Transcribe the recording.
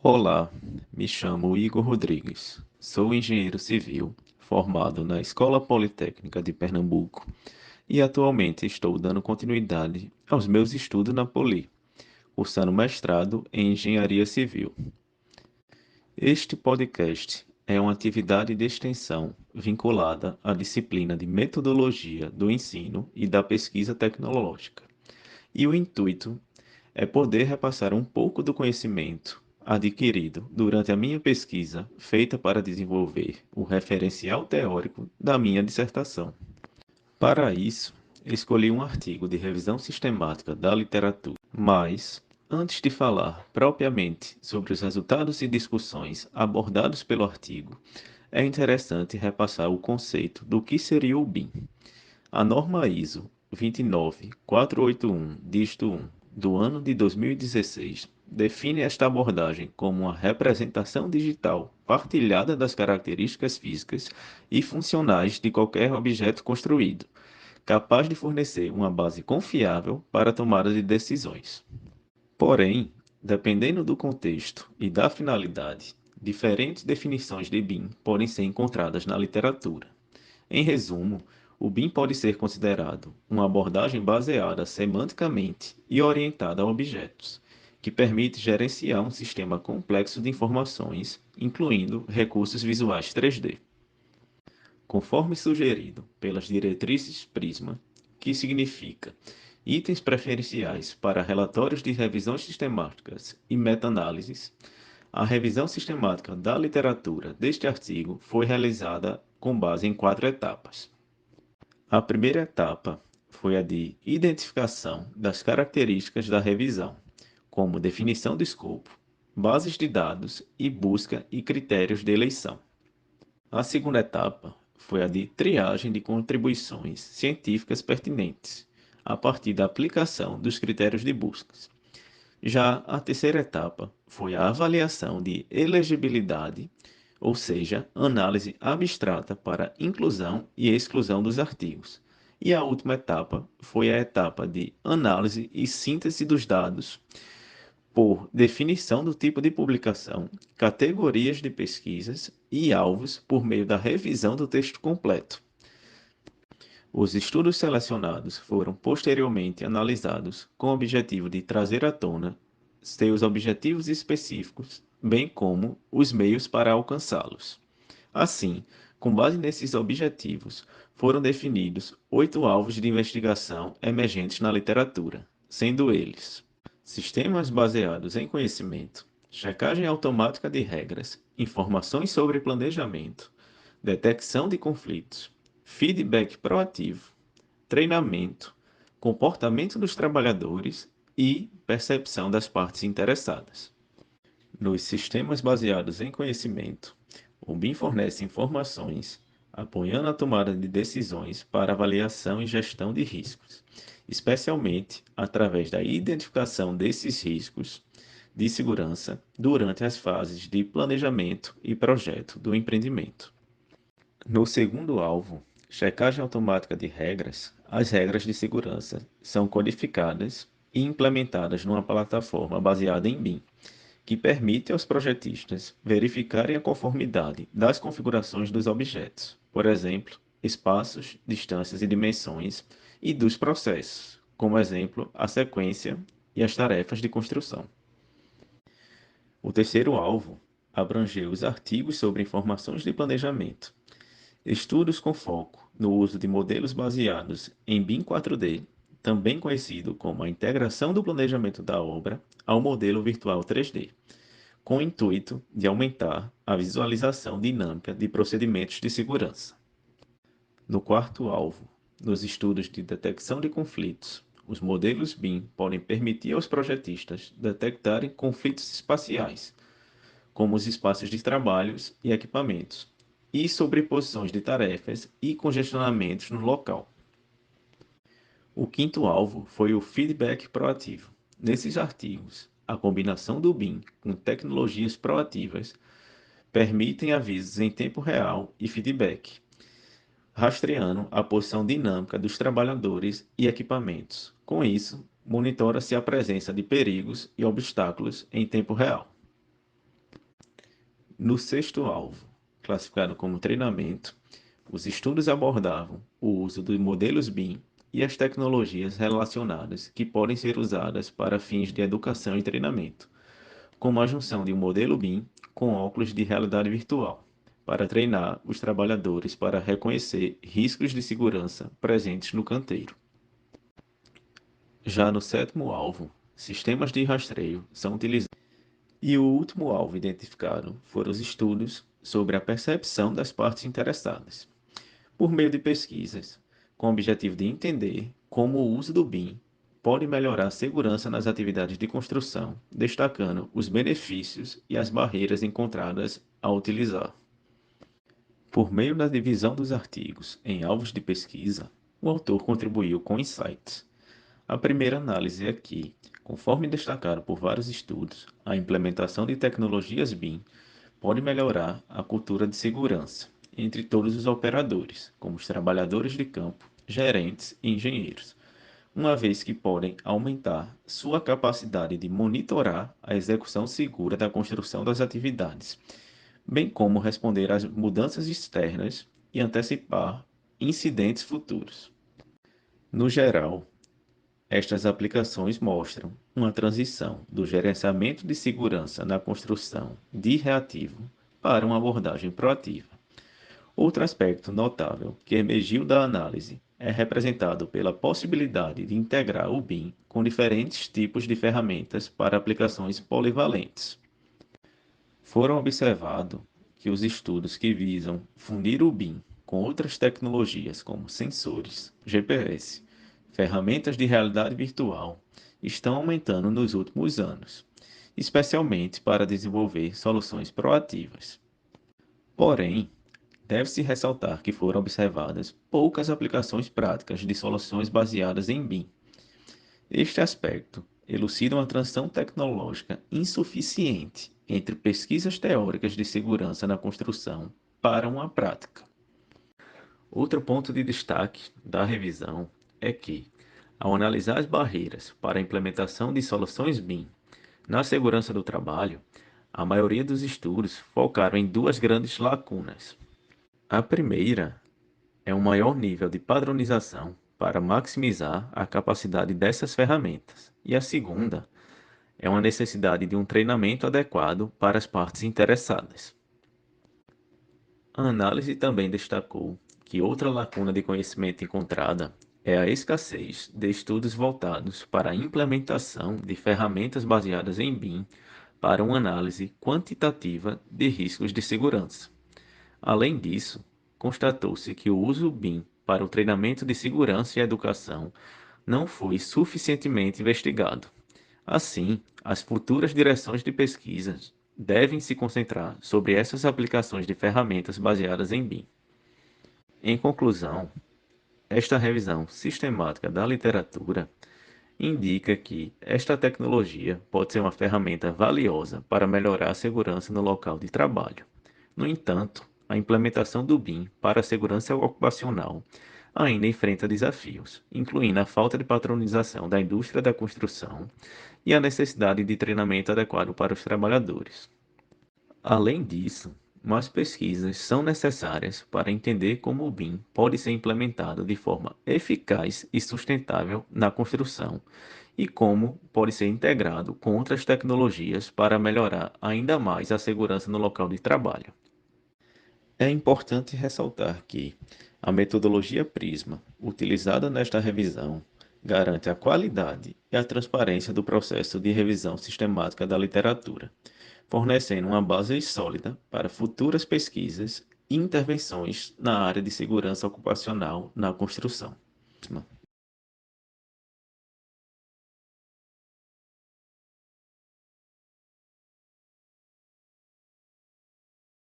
Olá, me chamo Igor Rodrigues. Sou engenheiro civil, formado na Escola Politécnica de Pernambuco e atualmente estou dando continuidade aos meus estudos na Poli, cursando mestrado em engenharia civil. Este podcast é uma atividade de extensão vinculada à disciplina de metodologia do ensino e da pesquisa tecnológica. E o intuito é poder repassar um pouco do conhecimento adquirido durante a minha pesquisa feita para desenvolver o referencial teórico da minha dissertação. Para isso, escolhi um artigo de revisão sistemática da literatura, mas antes de falar propriamente sobre os resultados e discussões abordados pelo artigo, é interessante repassar o conceito do que seria o BIM. A norma ISO 29481, dígito 1, do ano de 2016, define esta abordagem como uma representação digital partilhada das características físicas e funcionais de qualquer objeto construído, capaz de fornecer uma base confiável para a tomada de decisões. Porém, dependendo do contexto e da finalidade, diferentes definições de BIM podem ser encontradas na literatura. Em resumo, o BIM pode ser considerado uma abordagem baseada semanticamente e orientada a objetos, que permite gerenciar um sistema complexo de informações, incluindo recursos visuais 3D. Conforme sugerido pelas diretrizes Prisma, que significa itens preferenciais para relatórios de revisões sistemáticas e meta-análises, a revisão sistemática da literatura deste artigo foi realizada com base em 4 etapas. A primeira etapa foi a de identificação das características da revisão, como definição do escopo, bases de dados e busca e critérios de eleição. A segunda etapa foi a de triagem de contribuições científicas pertinentes, a partir da aplicação dos critérios de buscas. Já a terceira etapa foi a avaliação de elegibilidade, ou seja, análise abstrata para inclusão e exclusão dos artigos. E a última etapa foi a etapa de análise e síntese dos dados por definição do tipo de publicação, categorias de pesquisas e alvos por meio da revisão do texto completo. Os estudos selecionados foram posteriormente analisados com o objetivo de trazer à tona seus objetivos específicos, bem como os meios para alcançá-los. Assim, com base nesses objetivos, foram definidos 8 alvos de investigação emergentes na literatura, sendo eles: sistemas baseados em conhecimento, checagem automática de regras, informações sobre planejamento, detecção de conflitos, feedback proativo, treinamento, comportamento dos trabalhadores e percepção das partes interessadas. Nos sistemas baseados em conhecimento, o BIM fornece informações apoiando a tomada de decisões para avaliação e gestão de riscos, especialmente através da identificação desses riscos de segurança durante as fases de planejamento e projeto do empreendimento. No segundo alvo, checagem automática de regras, as regras de segurança são codificadas e implementadas numa plataforma baseada em BIM, que permite aos projetistas verificarem a conformidade das configurações dos objetos, por exemplo, espaços, distâncias e dimensões, e dos processos, como exemplo, a sequência e as tarefas de construção. O terceiro alvo abrangeu os artigos sobre informações de planejamento, estudos com foco no uso de modelos baseados em BIM 4D, também conhecido como a integração do planejamento da obra ao modelo virtual 3D, com o intuito de aumentar a visualização dinâmica de procedimentos de segurança. No quarto alvo, nos estudos de detecção de conflitos, os modelos BIM podem permitir aos projetistas detectarem conflitos espaciais, como os espaços de trabalhos e equipamentos, e sobreposições de tarefas e congestionamentos no local. O quinto alvo foi o feedback proativo. Nesses artigos, a combinação do BIM com tecnologias proativas permitem avisos em tempo real e feedback, rastreando a posição dinâmica dos trabalhadores e equipamentos. Com isso, monitora-se a presença de perigos e obstáculos em tempo real. No sexto alvo, classificado como treinamento, os estudos abordavam o uso dos modelos BIM e as tecnologias relacionadas que podem ser usadas para fins de educação e treinamento, como a junção de um modelo BIM com óculos de realidade virtual, para treinar os trabalhadores para reconhecer riscos de segurança presentes no canteiro. Já no sétimo alvo, sistemas de rastreio são utilizados. E o último alvo identificado foram os estudos sobre a percepção das partes interessadas, por meio de pesquisas, com o objetivo de entender como o uso do BIM pode melhorar a segurança nas atividades de construção, destacando os benefícios e as barreiras encontradas ao utilizar. Por meio da divisão dos artigos em alvos de pesquisa, o autor contribuiu com insights. A primeira análise é que, conforme destacado por vários estudos, a implementação de tecnologias BIM pode melhorar a cultura de segurança entre todos os operadores, como os trabalhadores de campo, gerentes e engenheiros, uma vez que podem aumentar sua capacidade de monitorar a execução segura da construção das atividades, bem como responder às mudanças externas e antecipar incidentes futuros. No geral, estas aplicações mostram uma transição do gerenciamento de segurança na construção de reativo para uma abordagem proativa. Outro aspecto notável que emergiu da análise é representado pela possibilidade de integrar o BIM com diferentes tipos de ferramentas para aplicações polivalentes. Foram observados que os estudos que visam fundir o BIM com outras tecnologias como sensores, GPS, ferramentas de realidade virtual estão aumentando nos últimos anos, especialmente para desenvolver soluções proativas. Porém, deve-se ressaltar que foram observadas poucas aplicações práticas de soluções baseadas em BIM. Este aspecto elucida uma transição tecnológica insuficiente entre pesquisas teóricas de segurança na construção para uma prática. Outro ponto de destaque da revisão é que, ao analisar as barreiras para a implementação de soluções BIM na segurança do trabalho, a maioria dos estudos focaram em duas grandes lacunas. A primeira é um maior nível de padronização para maximizar a capacidade dessas ferramentas, e a segunda é uma necessidade de um treinamento adequado para as partes interessadas. A análise também destacou que outra lacuna de conhecimento encontrada é a escassez de estudos voltados para a implementação de ferramentas baseadas em BIM para uma análise quantitativa de riscos de segurança. Além disso, constatou-se que o uso BIM para o treinamento de segurança e educação não foi suficientemente investigado. Assim, as futuras direções de pesquisas devem se concentrar sobre essas aplicações de ferramentas baseadas em BIM. Em conclusão, esta revisão sistemática da literatura indica que esta tecnologia pode ser uma ferramenta valiosa para melhorar a segurança no local de trabalho. No entanto, a implementação do BIM para a segurança ocupacional ainda enfrenta desafios, incluindo a falta de patronização da indústria da construção e a necessidade de treinamento adequado para os trabalhadores. Além disso, mais pesquisas são necessárias para entender como o BIM pode ser implementado de forma eficaz e sustentável na construção e como pode ser integrado com outras tecnologias para melhorar ainda mais a segurança no local de trabalho. É importante ressaltar que a metodologia Prisma, utilizada nesta revisão, garante a qualidade e a transparência do processo de revisão sistemática da literatura, fornecendo uma base sólida para futuras pesquisas e intervenções na área de segurança ocupacional na construção.